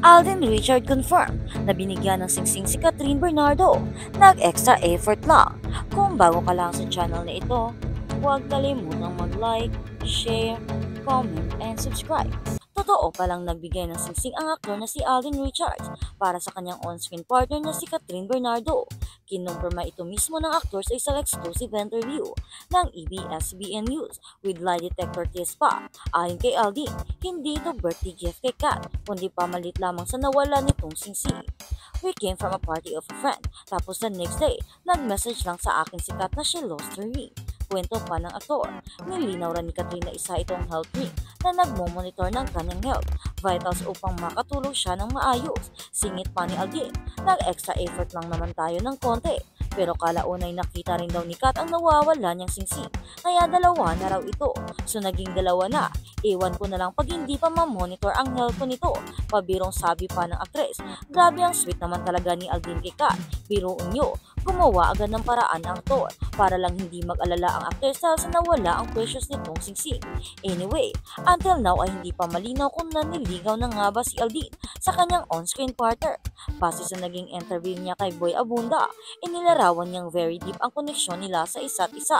Alden Richard confirmed na binigyan ng singsing si Catherine Bernardo. Nag-extra effort lang. Kung bago ka lang sa channel na ito, huwag kalimutang mag-like, share, comment, and subscribe. Totoo palang nagbigay ng singsing ang aktor na si Alden Richards para sa kanyang on-screen partner na si Catherine Bernardo. Kinumpirma ito mismo ng aktor sa isang exclusive interview ng ABS-CBN News with lie detector test pa. Ayon kay Alden, hindi ito birthday gift kay Kat, kundi pamalit lamang sa nawala nitong singsing. We came from a party of a friend, tapos the next day, nag-message lang sa akin si Kat na she lost her ring. Kwento pa ng aktor, nilinaw rin ni Catherine na isa itong health ring na nagmo-monitor ng kanyang health vitals upang makatulog siya ng maayos. Singit pa ni Alden, nag-extra effort lang naman tayo ng konti. Pero kalaunay nakita rin daw ni Kat ang nawawala niyang singsing, kaya dalawa na raw ito. So naging dalawa na. Ewan ko na lang pag hindi pa ma-monitor ang health ko nito. Pabirong sabi pa ng aktres, grabe ang sweet naman talaga ni Alden kay Kat. Biruin niyo, gumawa agad ng paraan ang aktor para lang hindi mag-alala ang aktres dahil sa nawala ang precious nitong singsing. Anyway, until now ay hindi pa malinaw kung naniligaw na nga ba si Alden sa kanyang on-screen partner. Base sa naging interview niya kay Boy Abunda, inilarawan niyang very deep ang koneksyon nila sa isa't isa.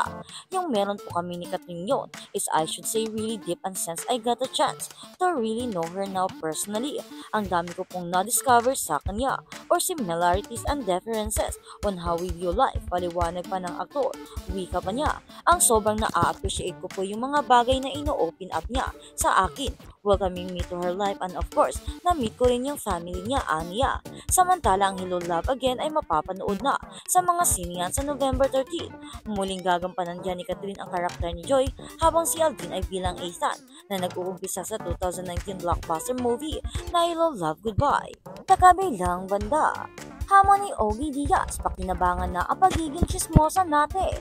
Yung meron po kami ni Catherine yon is I should say really deep and since I got a chance to really know her now personally. Ang dami ko pong na-discover sa kanya or similarities and differences on how we view life. Paliwanag pa ng aktor, wika pa niya, ang sobrang na-appreciate ko po yung mga bagay na ino-open up niya sa akin. Welcoming me to her life and of course, na-meet ko rin yung family niya, Anya. Samantala, ang Hello Love Again ay mapapanood na sa mga sinihan sa November 13. Muling gagampanan dyan ni Catherine ang karakter ni Joy habang si Alden ay bilang Ethan na nag-uumpisa sa 2019 blockbuster movie na Hello Love Goodbye. Sa kabilang banda, hamon ni Ogie Diaz, pakinabangan na ang pagiging chismosa natin.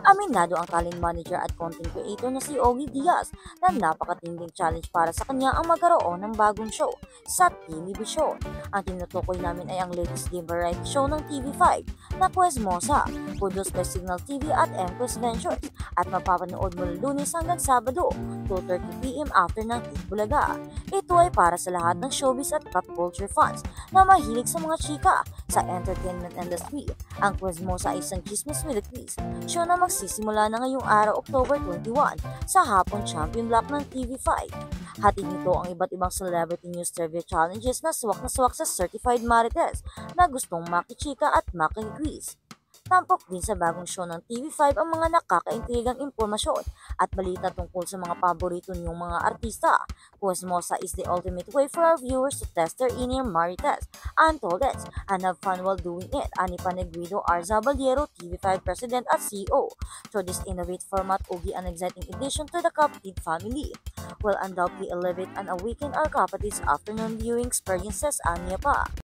Aminado ang talent manager at content creator na si Ogie Diaz na napakatinding challenge para sa kanya ang magkaroon ng bagong show sa telebisyon. Ang tinutukoy namin ay ang latest game variety show ng TV5 na Quizmosa, produced by Signal TV at Empress Ventures at mapapanood mula Lunes hanggang Sabado, 2:30 p.m. after ng Hit Bulaga. Ito ay para sa lahat ng showbiz at pop culture fans na mahilig sa mga chika sa entertainment industry. Ang Quizmosa ay isang chismis with a quiz show na magsisimula na ngayong araw, October 21, sa hapon champion block ng TV5. Hatid nito ang iba't ibang celebrity news trivia challenges na swak sa certified marites na gustong makichika at makiquiz. Tampok din sa bagong show ng TV5 ang mga nakakaintrigang impormasyon at balita tungkol sa mga paborito niyong mga artista. Quizmosa is the ultimate way for our viewers to test their inner marites, untold it, and have fun while doing it. Ani Panegrido R. Zaballero, TV5 President at CEO. Through this innovative format, Ogie an exciting addition to the Kapatid family will undoubtedly elevate and awaken our kapatid's afternoon viewing experiences, anya pa.